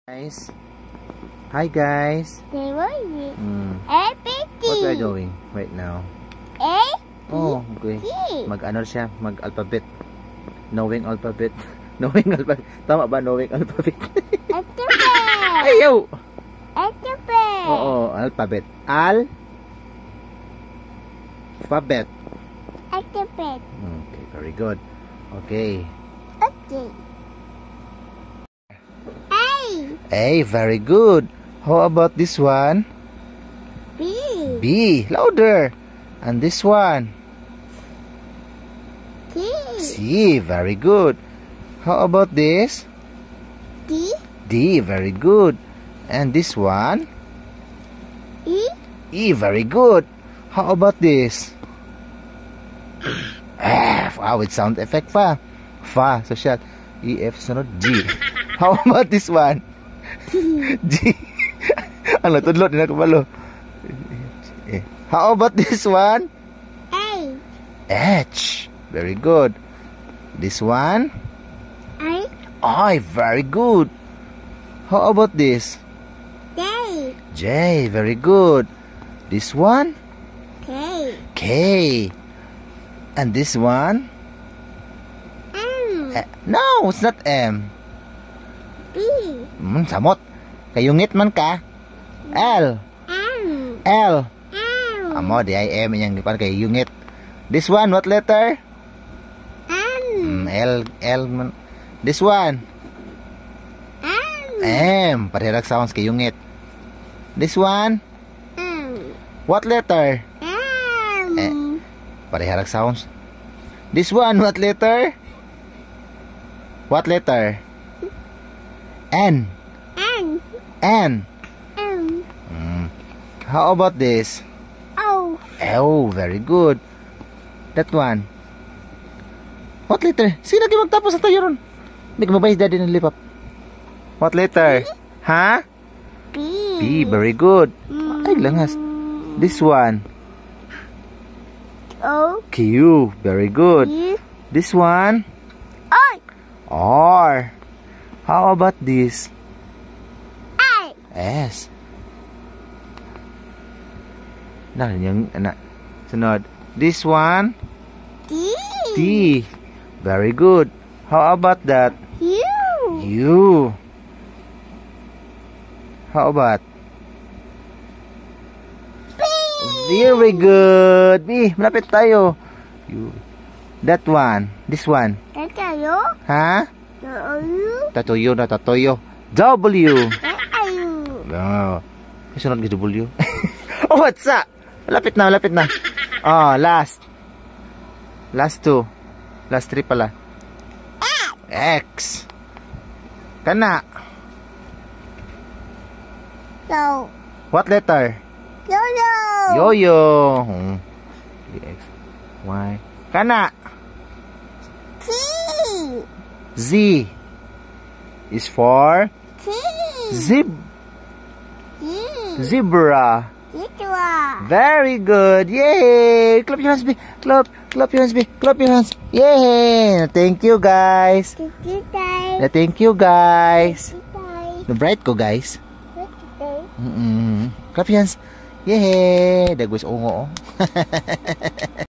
Guys, hi guys. What are you doing right now? Oh, okay. Mag-ano siya, mag-alphabet. Knowing alphabet. Knowing alphabet. Tama ba knowing alphabet? Alphabet. Ayaw. Alphabet. Oo, alphabet. Alphabet. Alphabet. Okay, very good. Okay. Okay. A, very good. How about this one? B. B, louder. And this one? C. C, very good. How about this? D. D, very good. And this one? E. E, very good. How about this? F, with sound effect pa. Fa, social. E, F, sunod G. How about this one? G. Ano, tudlot din ako palo. How about this one? A. H. Very good. This one? I, very good. How about this? J. J, very good. This one? K. K. And this one? M. No, it's not M. B. Samot. Kayungit man ka. L. M. L. M. Amo, di ay M yang gipan kay yungit. This one, what letter? M. L man. This one? M. M. Parehag sounds kay yungit. This one? M. What letter? M. Parehag sounds. This one, what letter? What letter? N. N. N. M. How about this? O. Oh, very good. That one. What letter? Sino kayo magtapos sa tayo ron? May mabayas daddy ng lipap. What letter? Ha? B. B, very good. Ay, langas. This one. O. Q, very good. U. This one. I. R. How about this? A. S. Yung anak. Sunod. This one. D. T. Very good. How about that? U. U. How about? B. Very good. B, malapit tayo. U. That one. This one. Tatayo. Ha? U. Tatoyo na tatoyo. W. Tatayo. Oh. Sunod ka W. Oh, what's up? Malapit na, malapit na. Oh, last. Last two. Last three pala. X. Kana. Yo. What letter? Yo-yo. Yo-yo. X. Y. Kana. T. Z. Is for? T. Zebra. Zebra. Very good. Yay. Clap your hands, B. Clap your hands, B. Clap your hands. Yay. Thank you, guys. Thank you, guys. The bright ko, guys. Clap your hands. Yay. Dagwis ungo.